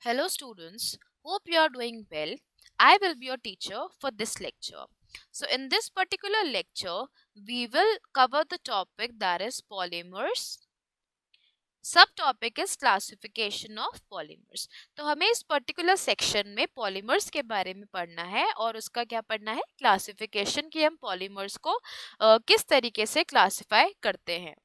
Hello students, hope you are doing well. I will be your teacher for this lecture. So in this particular lecture, we will cover the topic that is polymers. सब topic is classification of polymers. तो हमें इस particular section में polymers के बारे में पढ़ना है और उसका क्या पढ़ना है, क्लासिफिकेशन, कि हम पॉलीमर्स को किस तरीके से क्लासिफाई करते हैं।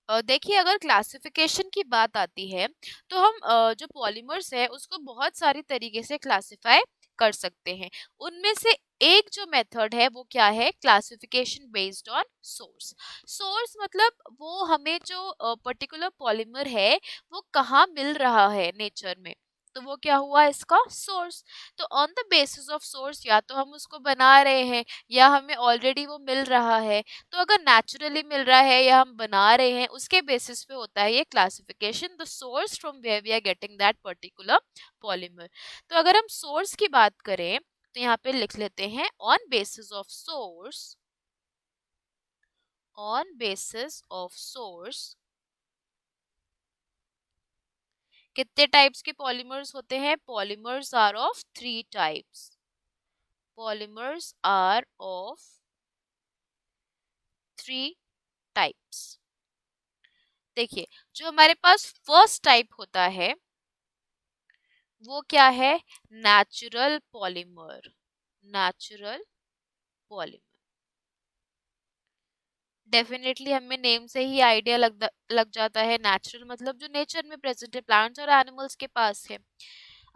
देखिए, अगर क्लासिफिकेशन की बात आती है तो हम जो पॉलीमर्स है उसको बहुत सारी तरीके से क्लासिफाई कर सकते हैं। उनमें से एक जो मेथड है वो क्या है, classification based on source. Source मतलब वो हमें जो पर्टिकुलर पॉलीमर है वो कहाँ मिल रहा है नेचर में, तो वो क्या हुआ इसका सोर्स। तो on the basis of source या तो हम उसको बना रहे हैं या हमें ऑलरेडी वो मिल रहा है। तो अगर नेचुरली मिल रहा है या हम बना रहे हैं, उसके बेसिस पे होता है ये classification, the source from where we are getting that particular polymer. तो अगर हम सोर्स की बात करें तो यहाँ पे लिख लेते हैं on basis of source. On basis of source कितने टाइप्स के पॉलीमर्स होते हैं? Polymers are of 3 types. Polymers are of 3 types. देखिए, जो हमारे पास फर्स्ट टाइप होता है वो क्या है, natural polymer. Natural polymer definitely हमें नेम से ही आइडिया लग जाता है। नेचुरल मतलब जो नेचर में प्रेजेंट है, प्लांट्स और एनिमल्स के पास है।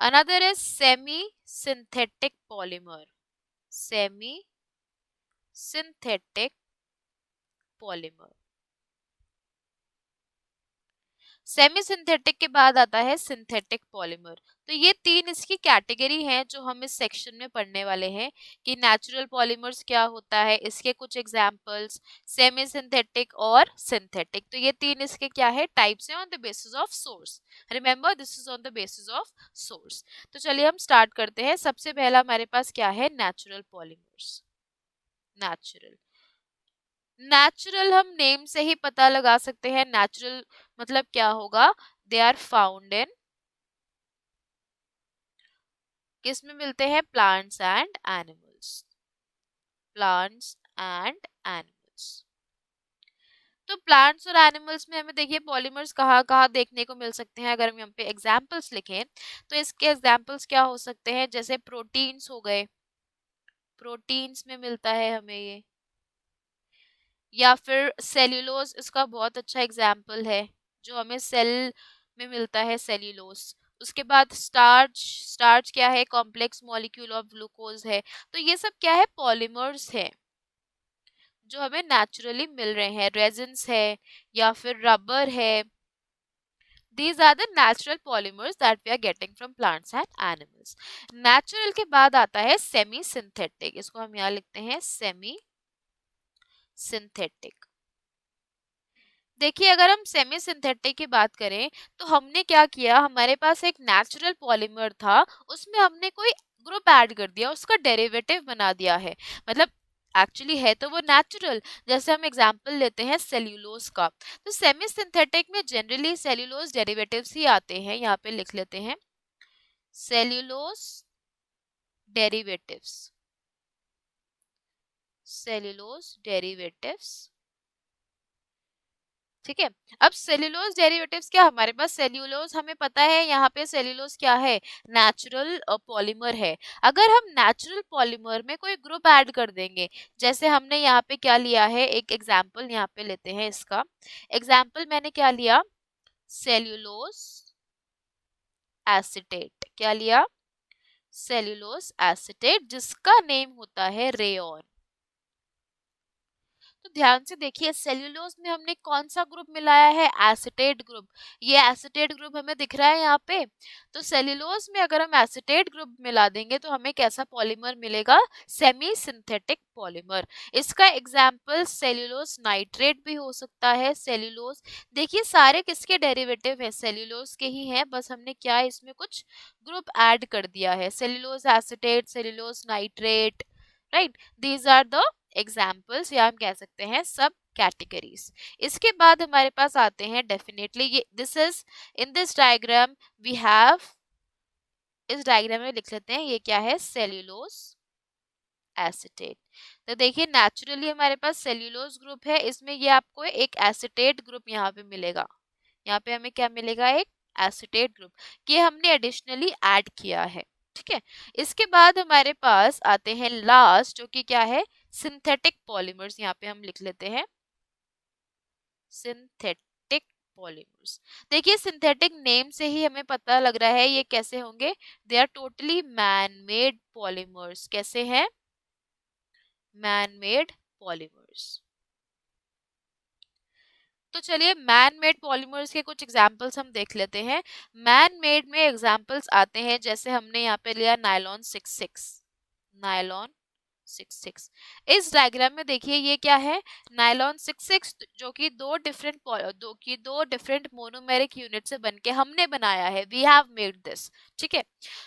Another is semi synthetic polymer. Semi synthetic polymer. Semi synthetic के बाद आता है सिंथेटिक पॉलीमर। तो ये 3 इसकी कैटेगरी हैं जो हम इस सेक्शन में पढ़ने वाले हैं कि नेचुरल पॉलीमर्स क्या होता है, इसके कुछ एग्जांपल्स, सेमी सिंथेटिक और सिंथेटिक। तो ये 3 इसके क्या है, टाइप्स हैं on the basis of source. Remember, this is on the basis of source. तो चलिए हम स्टार्ट करते हैं। सबसे पहला हमारे पास क्या है, नेचुरल पॉलीमर्स। नेचुरल नेचुरल हम नेम से ही पता लगा सकते हैं। नेचुरल मतलब क्या होगा, दे आर फाउंड इन, किस में मिलते हैं, plants and animals. Plants and animals. तो प्लांट्स और एनिमल्स में हमें देखिए पॉलीमर्स कहाँ कहाँ देखने को मिल सकते हैं। अगर हम यहाँ पे एग्जाम्पल्स लिखें तो इसके एग्जाम्पल्स क्या हो सकते हैं, जैसे प्रोटीन्स हो गए, प्रोटीन्स में मिलता है हमें ये, या फिर सेल्यूलोज इसका बहुत अच्छा एग्जाम्पल है जो हमें सेल में मिलता है, सेल्यूलोज। उसके बाद स्टार्च, स्टार्च क्या है, कॉम्प्लेक्स मॉलिक्यूल ऑफ ग्लूकोज है। तो ये सब क्या है, पॉलीमर्स है जो हमें नेचुरली मिल रहे हैं। रेजिन्स है या फिर रबर है। These are the natural polymers that we are getting from plants and animals. Natural के बाद आता है सेमी सिंथेटिक। इसको हम यहाँ लिखते हैं सेमी सिंथेटिक। देखिए, अगर हम सेमी सिंथेटिक की बात करें तो हमने क्या किया, हमारे पास एक नेचुरल पॉलीमर था, उसमें हमने कोई ग्रुप ऐड कर दिया, उसका डेरिवेटिव बना दिया है। मतलब एक्चुअली है तो वो नेचुरल। जैसे हम एग्जांपल लेते हैं सेल्यूलोज का, तो सेमी सिंथेटिक में जनरली सेल्यूलोज डेरिवेटिव्स ही आते हैं। यहाँ पे लिख लेते हैं सेल्यूलोज डेरिवेटिव्स। सेल्यूलोज डेरिवेटिव्स, ठीक है। अब सेल्यूलोज डेरिवेटिव्स क्या, हमारे पास सेल्यूलोज हमें पता है, यहाँ पे सेल्यूलोज क्या है, नेचुरल पॉलीमर है। अगर हम नेचुरल पॉलीमर में कोई ग्रुप ऐड कर देंगे, जैसे हमने यहाँ पे क्या लिया है, एक एग्जांपल यहाँ पे लेते हैं। इसका एग्जांपल मैंने क्या लिया, सेल्यूलोज एसीटेट। क्या लिया, सेल्यूलोज एसीटेट, जिसका नेम होता है रेयॉन। तो ध्यान से देखिए, सेल्यूलोज में हमने कौन सा ग्रुप मिलाया है, एसिटेट ग्रुप। ये एसिटेट ग्रुप हमें दिख रहा है यहाँ पे। तो सेल्यूलोज में अगर हम एसिटेट ग्रुप मिला देंगे तो हमें कैसा पॉलीमर मिलेगा, सेमी सिंथेटिक पॉलीमर। इसका एग्जाम्पल सेल्यूलोज नाइट्रेट भी हो सकता है। सेल्यूलोज देखिए सारे किसके डेरिवेटिव है, सेल्यूलोज के ही हैं, बस हमने क्या इसमें कुछ ग्रुप ऐड कर दिया है, cellulose acetate, cellulose nitrate, right. These are the examples, या हम कह सकते हैं सब कैटेगरीज। इसके बाद हमारे पास आते हैं डेफिनेटली ये this is in this diagram we have, इस डायग्राम में लिख लेते हैं ये क्या है, सेल्यूलोज एसिटेट। तो देखिए नेचुरली हमारे पास सेल्यूलोज ग्रुप है, इसमें ये आपको एक एसिटेट ग्रुप यहाँ पे मिलेगा, यहाँ पे हमें क्या मिलेगा, एक एसिटेट ग्रुप, ये हमने एडिशनली ऐड किया है। ठीक है, इसके बाद हमारे पास आते हैं लास्ट जो कि क्या है, सिंथेटिक पॉलीमर्स, यहाँ पे हम लिख लेते हैं सिंथेटिक पॉलीमर्स। देखिए सिंथेटिक नेम से ही हमें पता लग रहा है ये कैसे होंगे, they are totally man made polymers. कैसे हैं, मैन मेड पॉलीमर्स। तो चलिए मैन मेड पॉलीमर्स के कुछ एग्जांपल्स हम देख लेते हैं। मैन मेड में एग्जांपल्स आते हैं, जैसे हमने यहाँ पे लिया नायलॉन 66, नायलॉन 66। इस डायग्राम में देखिए ये क्या है, नायलॉन 66 जो कि दो डिफरेंट मोनोमेरिक यूनिट से बनके हमने बनाया है, वी हैव मेड दिस। ठीक है,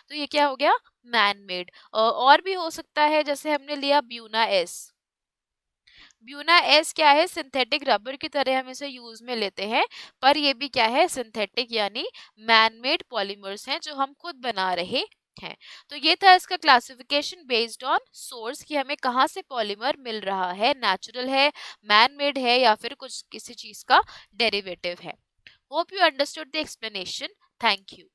तो ये क्या हो गया, मैन मेड। और भी हो सकता है, जैसे हमने लिया ब्यूना एस, ब्यूना एस क्या है, सिंथेटिक रबर की तरह हम इसे यूज में लेते हैं, पर ये भी क्या है, सिंथेटिक यानी मैन मेड पॉलीमर्स हैं जो हम खुद बना रहे हैं। तो ये था इसका क्लासिफिकेशन बेस्ड ऑन सोर्स कि हमें कहाँ से पॉलीमर मिल रहा है, नेचुरल है, मैन मेड है या फिर कुछ किसी चीज का डेरिवेटिव है। Hope you understood the explanation. Thank you.